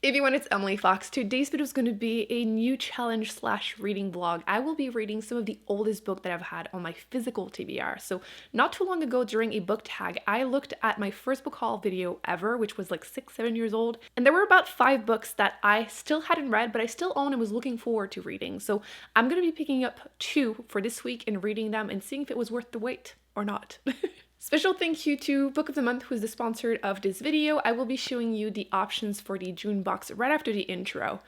Everyone, it's Emily Fox. Today's video is going to be a new challenge slash reading vlog. I will be reading some of the oldest book that I've had on my physical TBR. So not too long ago during a book tag, I looked at my first book haul video ever, which was like 6-7 years old. And there were about 5 books that I still hadn't read, but I still own and was looking forward to reading. So I'm going to be picking up 2 for this week and reading them and seeing if it was worth the wait or not. Special thank you to Book of the Month, who is the sponsor of this video. I will be showing you the options for the June box right after the intro.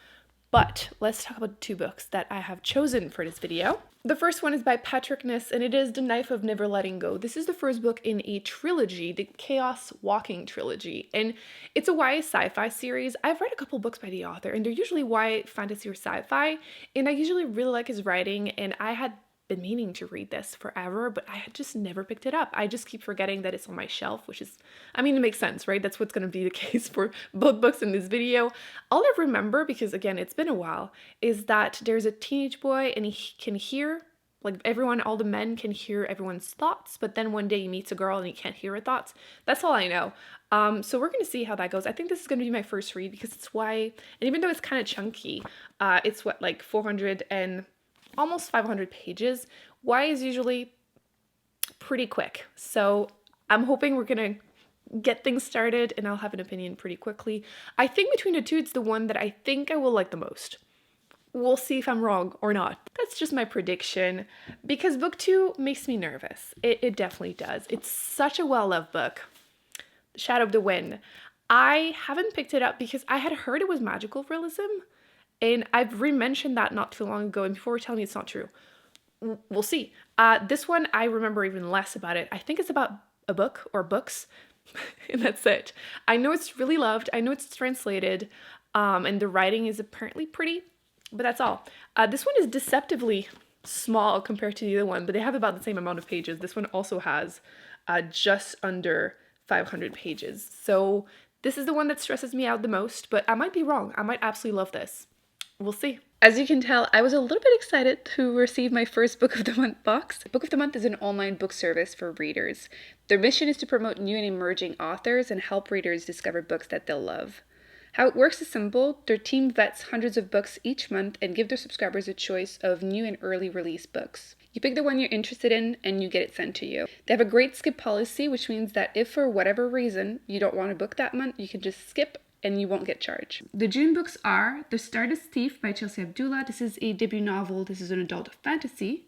But let's talk about 2 books that I have chosen for this video. The first one is by Patrick Ness, and it is The Knife of Never Letting Go. This is the first book in a trilogy, the Chaos Walking trilogy, and it's a YA sci-fi series. I've read a couple books by the author, and they're usually YA fantasy or sci-fi, and I usually really like his writing, and I had been meaning to read this forever, but I had just never picked it up. I just keep forgetting that it's on my shelf, which is, I mean, it makes sense, right? That's what's going to be the case for both books in this video. All I remember, because again, it's been a while, is that there's a teenage boy and he can hear, like everyone, all the men can hear everyone's thoughts, but then one day he meets a girl and he can't hear her thoughts. That's all I know. So we're going to see how that goes. I think this is going to be my first read because it's and even though it's kind of chunky, it's what, like 400 and almost 500 pages. Y is usually pretty quick, so I'm hoping we're gonna get things started and I'll have an opinion pretty quickly. I think between the 2, it's the one that I think I will like the most. We'll see if I'm wrong or not. That's just my prediction, because book 2 makes me nervous. It definitely does. It's such a well-loved book. Shadow of the Wind. I haven't picked it up because I had heard it was magical realism, and I've re-mentioned that not too long ago, and before telling me it's not true. We'll see. This one, I remember even less about it. I think it's about a book or books, and that's it. I know it's really loved. I know it's translated, and the writing is apparently pretty, but that's all. This one is deceptively small compared to the other one, but they have about the same amount of pages. This one also has just under 500 pages. So this is the one that stresses me out the most, but I might be wrong. I might absolutely love this. We'll see. As you can tell, I was a little bit excited to receive my first Book of the Month box. Book of the Month is an online book service for readers. Their mission is to promote new and emerging authors and help readers discover books that they'll love. How it works is simple. Their team vets hundreds of books each month and give their subscribers a choice of new and early release books. You pick the one you're interested in and you get it sent to you. They have a great skip policy, which means that if for whatever reason you don't want a book that month, you can just skip and you won't get charged. The June books are The Stardust Thief by Chelsea Abdullah. This is a debut novel. This is an adult fantasy.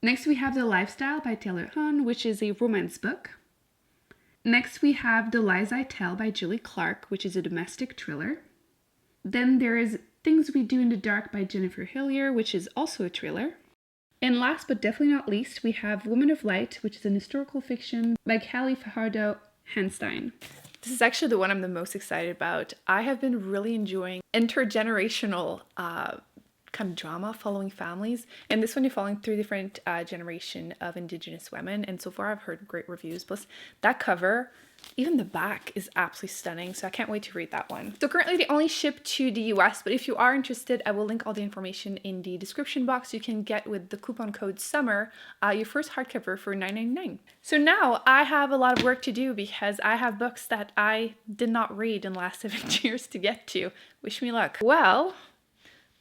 Next we have The Lifestyle by Taylor Hahn, which is a romance book. Next we have The Lies I Tell by Julie Clark, which is a domestic thriller. Then there is Things We Do in the Dark by Jennifer Hillier, which is also a thriller. And last but definitely not least, we have Woman of Light, which is an historical fiction by Callie Fajardo Hanstein. This is actually the one I'm the most excited about. I have been really enjoying intergenerational kind of drama following families. And this one you're following 3 different generation of Indigenous women. And so far I've heard great reviews. Plus that cover, even the back is absolutely stunning. So I can't wait to read that one. So currently they only ship to the US, but if you are interested, I will link all the information in the description box. You can get with the coupon code SUMMER your first hardcover for $9.99. So now I have a lot of work to do because I have books that I did not read in the last 7 years to get to. Wish me luck. Well,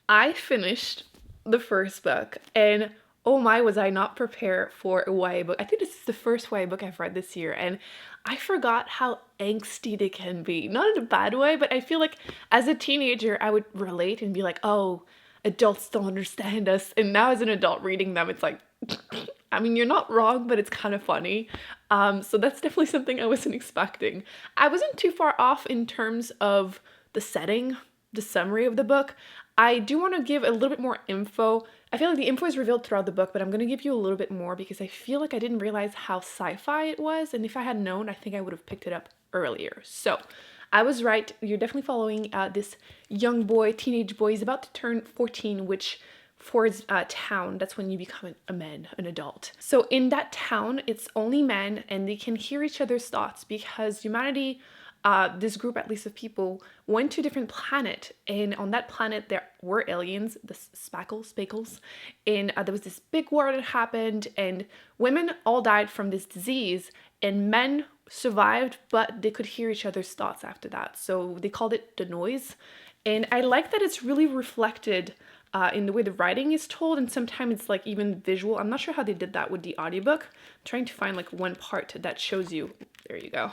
I finished the first book and oh my, was I not prepared for a YA book. I think this is the first YA book I've read this year, and I forgot how angsty they can be. Not in a bad way, but I feel like as a teenager, I would relate and be like, oh, adults don't understand us. And now as an adult reading them, it's like, I mean, you're not wrong, but it's kind of funny. So that's definitely something I wasn't expecting. I wasn't too far off in terms of the setting, the summary of the book. I do want to give a little bit more info. I feel like the info is revealed throughout the book, but I'm going to give you a little bit more because I feel like I didn't realize how sci-fi it was, and if I had known, I think I would have picked it up earlier. So I was right. You're definitely following this young boy, teenage boy. He's about to turn 14, which for his town, that's when you become a man, an adult. So in that town, it's only men, and they can hear each other's thoughts because humanity, this group at least of people, went to a different planet, and on that planet there were aliens, the spackles, and there was this big war that happened, and women all died from this disease, and men survived, but they could hear each other's thoughts after that. So they called it the noise, And I like that it's really reflected in the way the writing is told, and sometimes it's like even visual. I'm not sure how they did that with the audiobook. I'm trying to find like one part that shows you. There you go.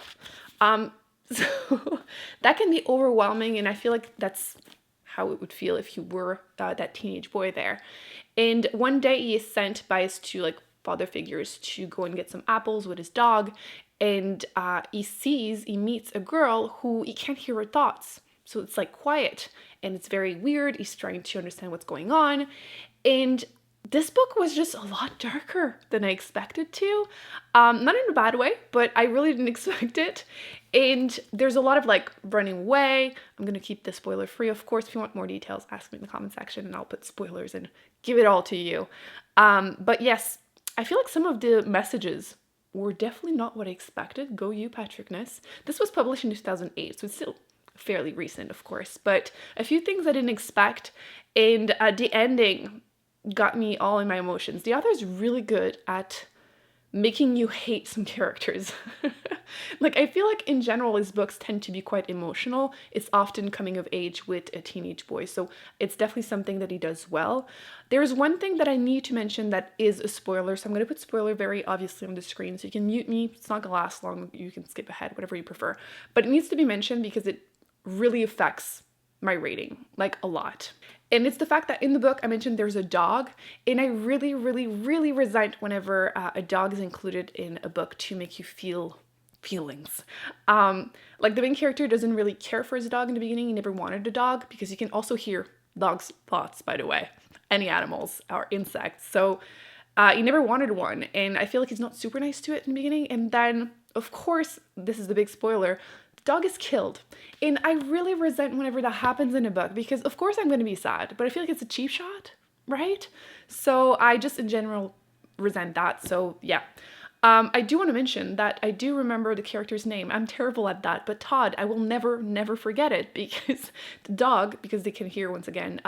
So that can be overwhelming, and I feel like that's how it would feel if you were that teenage boy there. And one day he is sent by his two like father figures to go and get some apples with his dog, and he meets a girl who he can't hear her thoughts. So it's like quiet and it's very weird. He's trying to understand what's going on. And this book was just a lot darker than I expected to. Not in a bad way, but I really didn't expect it. And there's a lot of like running away. I'm going to keep this spoiler free. Of course, if you want more details, ask me in the comment section and I'll put spoilers and give it all to you. But yes, I feel like some of the messages were definitely not what I expected. Go you, Patrick Ness. This was published in 2008, so it's still fairly recent, of course, but a few things I didn't expect, and the ending got me all in my emotions. The author is really good at making you hate some characters. Like, I feel like in general his books tend to be quite emotional. It's often coming of age with a teenage boy, so it's definitely something that he does well. There's one thing that I need to mention that is a spoiler, so I'm going to put spoiler very obviously on the screen, so you can mute me. It's not going to last long. You can skip ahead, whatever you prefer. But it needs to be mentioned because it really affects my rating, like a lot. And it's the fact that in the book I mentioned there's a dog, and I really, really, really resent whenever a dog is included in a book to make you feel feelings. Like the main character doesn't really care for his dog in the beginning. He never wanted a dog, because you can also hear dogs' thoughts, by the way, any animals or insects. So he never wanted one, and I feel like he's not super nice to it in the beginning. And then, of course, this is the big spoiler, dog is killed. And I really resent whenever that happens in a book, because of course I'm going to be sad, but I feel like it's a cheap shot, right? So I just in general resent that. So yeah. I do want to mention that I do remember the character's name. I'm terrible at that, but Todd, I will never, never forget it, because the dog, because they can hear, once again,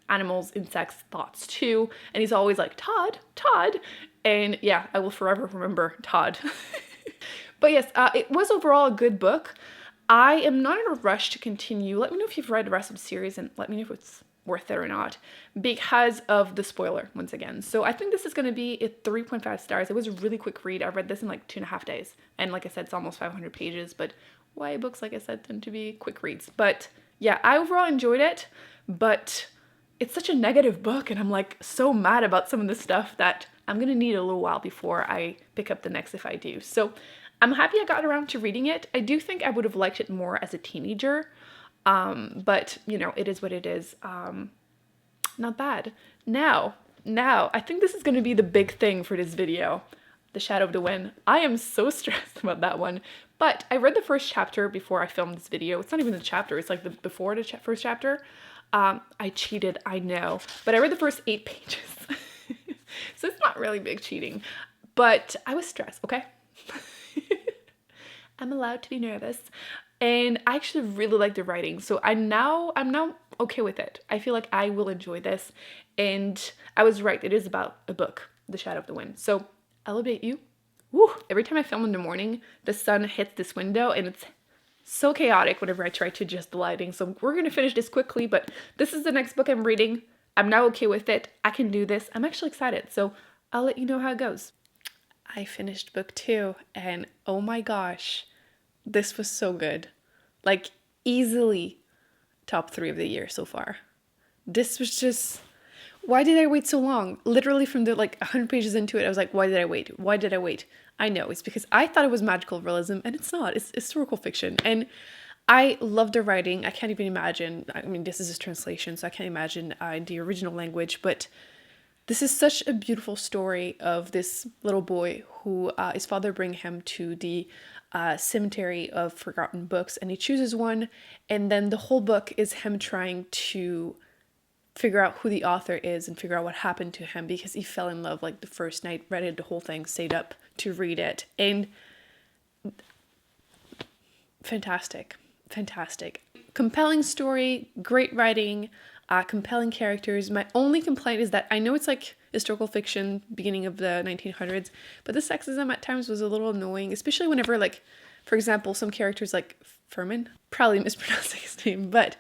animals, insects, thoughts too. And he's always like, Todd, Todd. And yeah, I will forever remember Todd. But yes, it was overall a good book. I am not in a rush to continue. Let me know if you've read the rest of the series and let me know if it's worth it or not, because of the spoiler, once again. So I think this is going to be a 3.5 stars. It was a really quick read. I read this in like 2.5 days. And like I said, it's almost 500 pages, but YA books, like I said, tend to be quick reads. But yeah, I overall enjoyed it, but it's such a negative book, and I'm like so mad about some of the stuff that I'm going to need a little while before I pick up the next, if I do. So I'm happy I got around to reading it. I do think I would have liked it more as a teenager, but you know, it is what it is. Not bad. Now, I think this is going to be the big thing for this video, The Shadow of the Wind. I am so stressed about that one, but I read the first chapter before I filmed this video. It's not even the chapter, it's like before the first chapter. I cheated, I know, but I read the first 8 pages. So it's not really big cheating, but I was stressed, okay? I'm allowed to be nervous, and I actually really like the writing, so I'm now okay with it. I feel like I will enjoy this, and I was right, it is about a book, The Shadow of the Wind. So I'll update you. Woo! Every time I film in the morning, the sun hits this window, and it's so chaotic whenever I try to adjust the lighting. So we're gonna finish this quickly, but this is the next book I'm reading. I'm now okay with it. I can do this. I'm actually excited, so I'll let you know how it goes. I finished book 2, and oh my gosh, this was so good. Like, easily top 3 of the year so far. This was just, why did I wait so long? Literally from the like 100 pages into it, I was like, why did I wait? Why did I wait? I know, it's because I thought it was magical realism, and it's not. It's historical fiction, and I love the writing. I can't even imagine, I mean, this is a translation, so I can't imagine in the original language, but this is such a beautiful story of this little boy who his father bring him to the cemetery of forgotten books, and he chooses one, and then the whole book is him trying to figure out who the author is and figure out what happened to him, because he fell in love like the first night, read it, the whole thing, stayed up to read it, and fantastic. Compelling story, great writing, compelling characters. My only complaint is that I know it's like historical fiction, beginning of the 1900s, but the sexism at times was a little annoying, especially whenever, like, for example, some characters like Furman, probably mispronouncing his name, but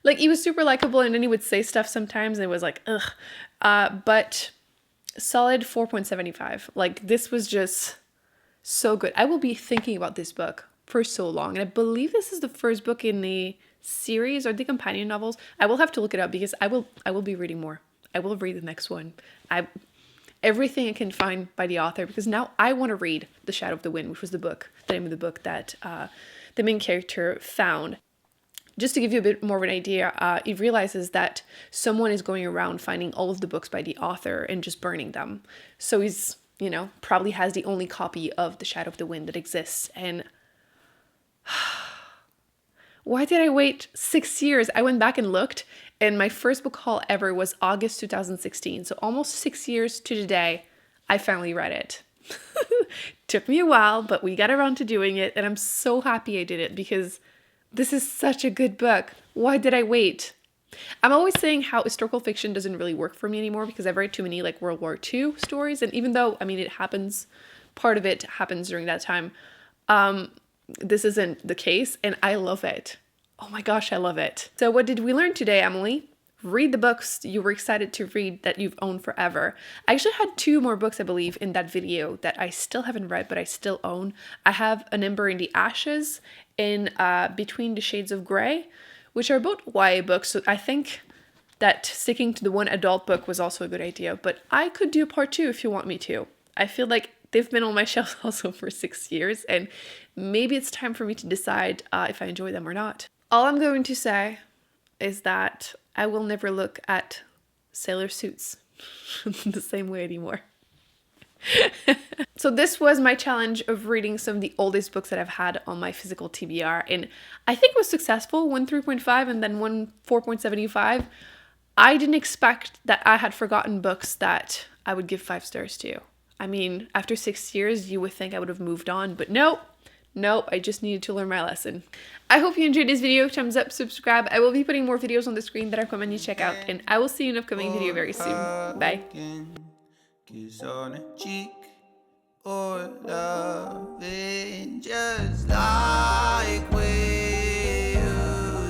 Like, he was super likable, and then he would say stuff sometimes, and it was like, ugh. But solid 4.75. Like, this was just so good. I will be thinking about this book for so long. And I believe this is the first book in the series or the companion novels. I will have to look it up because I will be reading more. I will read the next one. Everything I can find by the author, because now I want to read The Shadow of the Wind, which was the name of the book that the main character found. Just to give you a bit more of an idea, he realizes that someone is going around finding all of the books by the author and just burning them. So he's, probably has the only copy of The Shadow of the Wind that exists. And why did I wait 6 years? I went back and looked, and my first book haul ever was August 2016. So almost 6 years to the day, I finally read it. Took me a while, but we got around to doing it, and I'm so happy I did it because this is such a good book. Why did I wait? I'm always saying how historical fiction doesn't really work for me anymore because I've read too many like World War II stories. And even though, it happens, part of it happens during that time, this isn't the case, and I love it. Oh my gosh, I love it. So what did we learn today, Emily? Read the books you were excited to read that you've owned forever. I actually had 2 more books, I believe, in that video that I still haven't read, but I still own. I have An Ember in the Ashes and Between the Shades of Grey, which are both YA books. So I think that sticking to the one adult book was also a good idea, but I could do part 2 if you want me to. I feel like they've been on my shelf also for 6 years, and maybe it's time for me to decide if I enjoy them or not. All I'm going to say is that I will never look at sailor suits the same way anymore. So this was my challenge of reading some of the oldest books that I've had on my physical TBR, and I think it was successful. One 3.5 and then one 4.75. I didn't expect that I had forgotten books that I would give 5 stars to. After 6 years, you would think I would have moved on, but nope, I just needed to learn my lesson. I hope you enjoyed this video. Thumbs up, subscribe. I will be putting more videos on the screen that I recommend you check out, and I will see you in an upcoming video very soon. Bye. Kiss on a cheek or loving just like